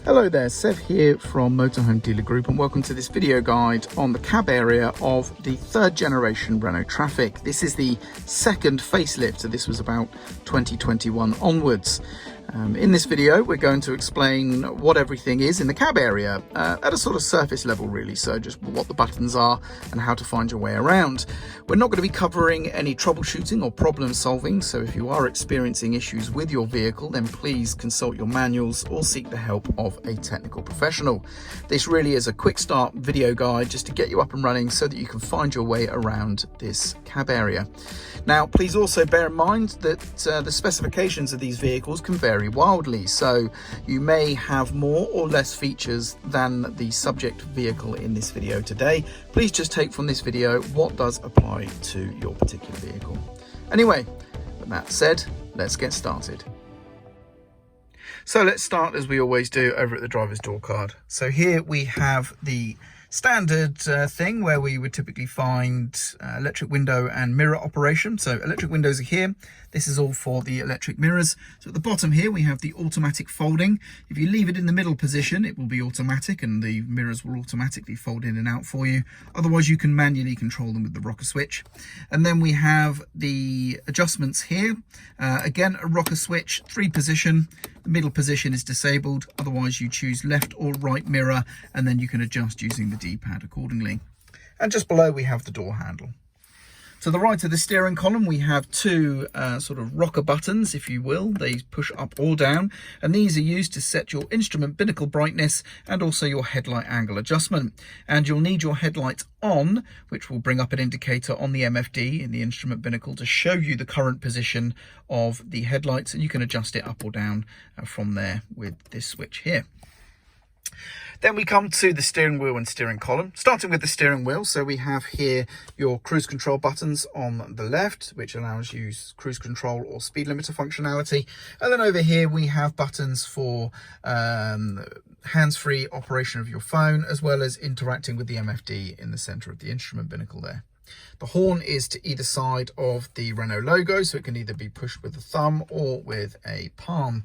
Hello there, Sev here from Motorhome Dealer Group, and welcome to this video guide on the cab area of the third generation Renault Trafic. This is the second facelift, so this was about 2021 onwards. In this video we're going to explain what everything is in the cab area at a sort of surface level really, so just what the buttons are and how to find your way around. We're not going to be covering any troubleshooting or problem solving, so if you are experiencing issues with your vehicle then please consult your manuals or seek the help of a technical professional. This really is a quick start video guide just to get you up and running so that you can find your way around this cab area. Now please also bear in mind that the specifications of these vehicles can vary wildly, so you may have more or less features than the subject vehicle in this video today. Please just take from this video what does apply to your particular vehicle. Anyway, with that said, let's get started. So let's start as we always do over at the driver's door card. So here we have the standard thing where we would typically find electric window and mirror operation. So electric windows are here. This is all for the electric mirrors. So at the bottom here we have the automatic folding. If you leave it in the middle position it will be automatic and the mirrors will automatically fold in and out for you. Otherwise you can manually control them with the rocker switch. And then we have the adjustments here. Again, a rocker switch, 3 position. The middle position is disabled, otherwise you choose left or right mirror and then you can adjust using the D-pad accordingly. And just below we have the door handle. To the right of the steering column we have 2 sort of rocker buttons, if you will. They push up or down, and these are used to set your instrument binnacle brightness and also your headlight angle adjustment. And you'll need your headlights on, which will bring up an indicator on the MFD in the instrument binnacle to show you the current position of the headlights, and you can adjust it up or down from there with this switch here. Then we come to the steering wheel and steering column, starting with the steering wheel. So we have here your cruise control buttons on the left, which allows you cruise control or speed limiter functionality. And then over here we have buttons for hands-free operation of your phone, as well as interacting with the MFD in the center of the instrument binnacle there. The horn is to either side of the Renault logo, so it can either be pushed with a thumb or with a palm.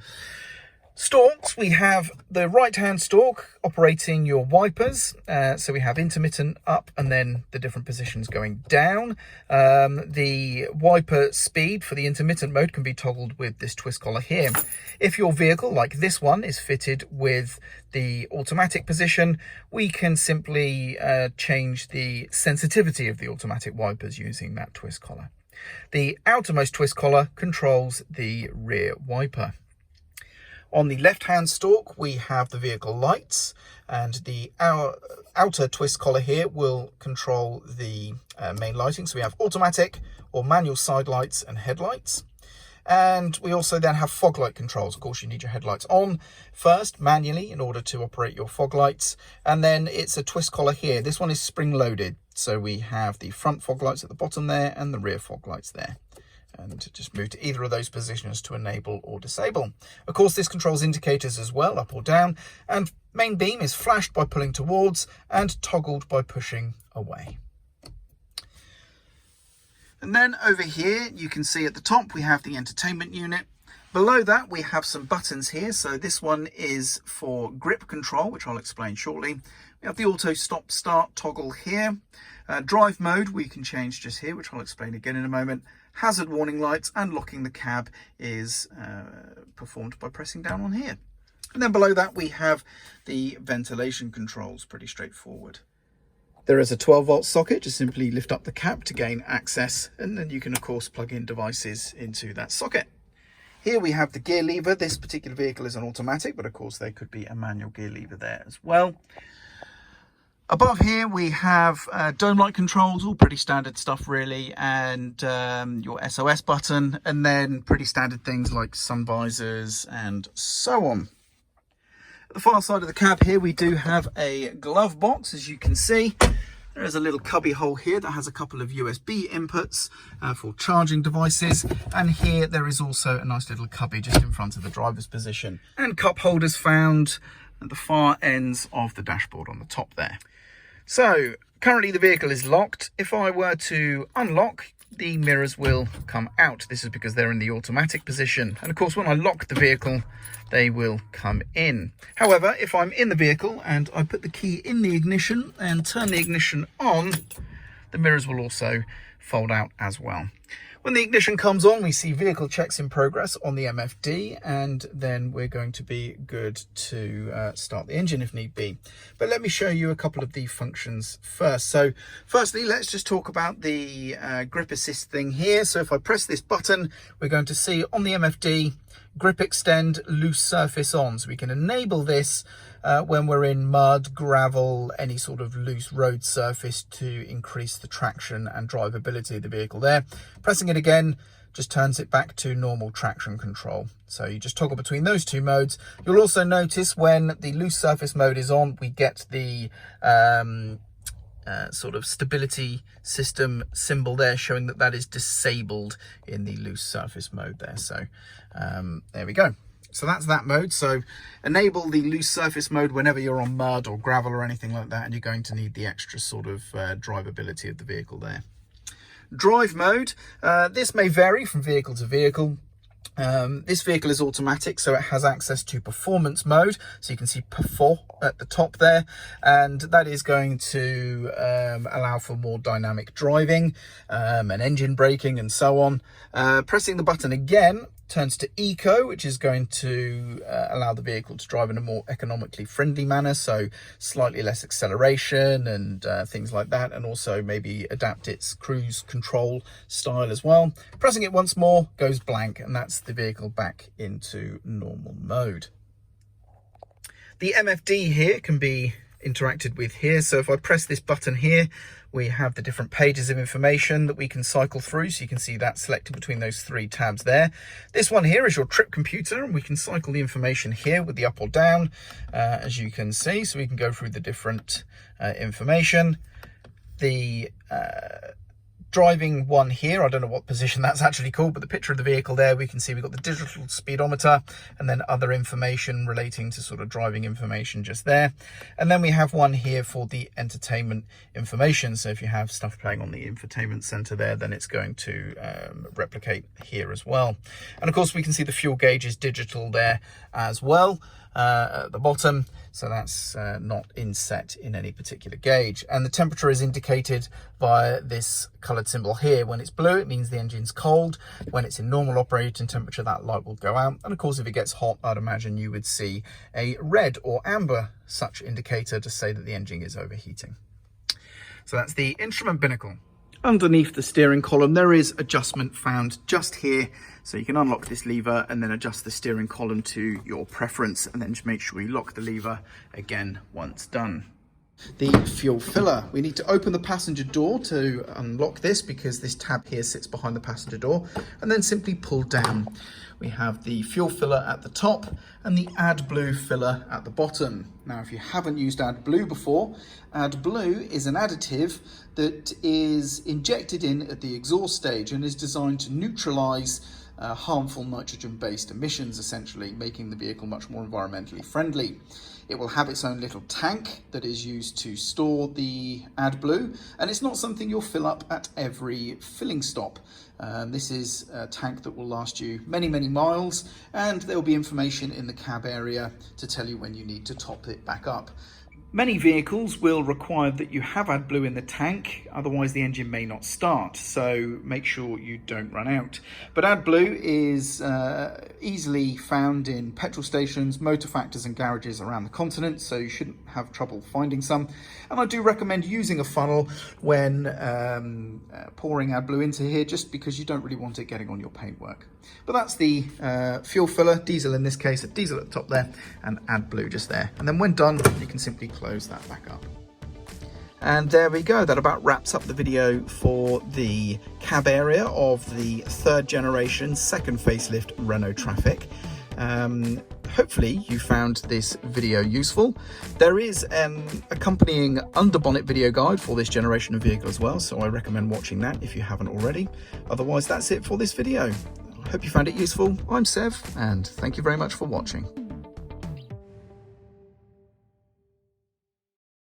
Stalks, we have the right hand stalk operating your wipers, so we have intermittent up and then the different positions going down. The wiper speed for the intermittent mode can be toggled with this twist collar here. If your vehicle, like this one, is fitted with the automatic position, we can simply change the sensitivity of the automatic wipers using that twist collar. The outermost twist collar controls the rear wiper. On the left-hand stalk, we have the vehicle lights, and the outer twist collar here will control the main lighting. So we have automatic or manual side lights and headlights. And we also then have fog light controls. Of course, you need your headlights on first manually in order to operate your fog lights. And then it's a twist collar here. This one is spring-loaded. So we have the front fog lights at the bottom there and the rear fog lights there. And just move to either of those positions to enable or disable. Of course, this controls indicators as well, up or down, and main beam is flashed by pulling towards and toggled by pushing away. And then over here, you can see at the top, we have the entertainment unit. Below that, we have some buttons here. So this one is for grip control, which I'll explain shortly. We have the auto stop start toggle here. Drive mode, we can change just here, which I'll explain again in a moment. Hazard warning lights and locking the cab is performed by pressing down on here. And then below that we have the ventilation controls, pretty straightforward. There is a 12-volt socket, just simply lift up the cap to gain access, and then you can of course plug in devices into that socket. Here we have the gear lever. This particular vehicle is an automatic, but of course there could be a manual gear lever there as well. Above here we have dome light controls, all pretty standard stuff really, and your SOS button, and then pretty standard things like sun visors and so on. At the far side of the cab here we do have a glove box, as you can see. There is a little cubby hole here that has a couple of USB inputs for charging devices, and here there is also a nice little cubby just in front of the driver's position, and cup holders found at the far ends of the dashboard on the top there. So currently the vehicle is locked. If I were to unlock, the mirrors will come out. This is because they're in the automatic position. And of course, when I lock the vehicle, they will come in. However, if I'm in the vehicle and I put the key in the ignition and turn the ignition on, the mirrors will also fold out as well. When the ignition comes on, we see vehicle checks in progress on the MFD, and then we're going to be good to start the engine if need be. But let me show you a couple of the functions first. So firstly, let's just talk about the grip assist thing here. So if I press this button, we're going to see on the MFD, grip extend, loose surface on. So we can enable this when we're in mud, gravel, any sort of loose road surface to increase the traction and drivability of the vehicle there. Pressing it again just turns it back to normal traction control. So you just toggle between those two modes. You'll also notice when the loose surface mode is on, we get the sort of stability system symbol there showing that that is disabled in the loose surface mode there. So there we go. So that's that mode. So enable the loose surface mode whenever you're on mud or gravel or anything like that, and you're going to need the extra sort of drivability of the vehicle there. Drive mode, this may vary from vehicle to vehicle. This vehicle is automatic, so it has access to performance mode. So you can see Perfor at the top there, and that is going to allow for more dynamic driving and engine braking and so on. Pressing the button again turns to Eco, which is going to allow the vehicle to drive in a more economically friendly manner, so slightly less acceleration and things like that, and also maybe adapt its cruise control style as well. Pressing it once more goes blank, and that's the vehicle back into normal mode. The MFD here can be interacted with here. So if I press this button here, we have the different pages of information that we can cycle through. So you can see that selected between those three tabs there. This one here is your trip computer, and we can cycle the information here with the up or down, as you can see. So we can go through the different information. The driving one here, I don't know what position that's actually called, but the picture of the vehicle there, we can see we've got the digital speedometer and then other information relating to sort of driving information just there. And then we have one here for the entertainment information. So if you have stuff playing on the infotainment center there, then it's going to replicate here as well. And of course we can see the fuel gauge is digital there as well at the bottom. So that's not inset in any particular gauge. And the temperature is indicated by this colored symbol here. When it's blue, it means the engine's cold. When it's in normal operating temperature, that light will go out. And of course, if it gets hot, I'd imagine you would see a red or amber such indicator to say that the engine is overheating. So that's the instrument binnacle. Underneath the steering column, there is adjustment found just here. So you can unlock this lever and then adjust the steering column to your preference, and then just make sure you lock the lever again once done. The fuel filler, we need to open the passenger door to unlock this because this tab here sits behind the passenger door, and then simply pull down. We have the fuel filler at the top and the AdBlue filler at the bottom. Now, if you haven't used AdBlue before, AdBlue is an additive that is injected in at the exhaust stage and is designed to neutralize harmful nitrogen-based emissions, essentially making the vehicle much more environmentally friendly. It will have its own little tank that is used to store the AdBlue, and it's not something you'll fill up at every filling stop. This is a tank that will last you many, many miles, and there will be information in the cab area to tell you when you need to top it back up. Many vehicles will require that you have AdBlue in the tank, otherwise the engine may not start, so make sure you don't run out. But AdBlue is easily found in petrol stations, motor factors and garages around the continent, so you shouldn't have trouble finding some. And I do recommend using a funnel when pouring AdBlue into here, just because you don't really want it getting on your paintwork. But that's the fuel filler, diesel in this case, a diesel at the top there, and AdBlue just there. And then when done, you can simply close that back up. And there we go, that about wraps up the video for the cab area of the third generation, second facelift Renault Trafic. Hopefully you found this video useful. There is an accompanying underbonnet video guide for this generation of vehicle as well, so I recommend watching that if you haven't already. Otherwise, that's it for this video. I hope you found it useful. I'm Sev, and thank you very much for watching.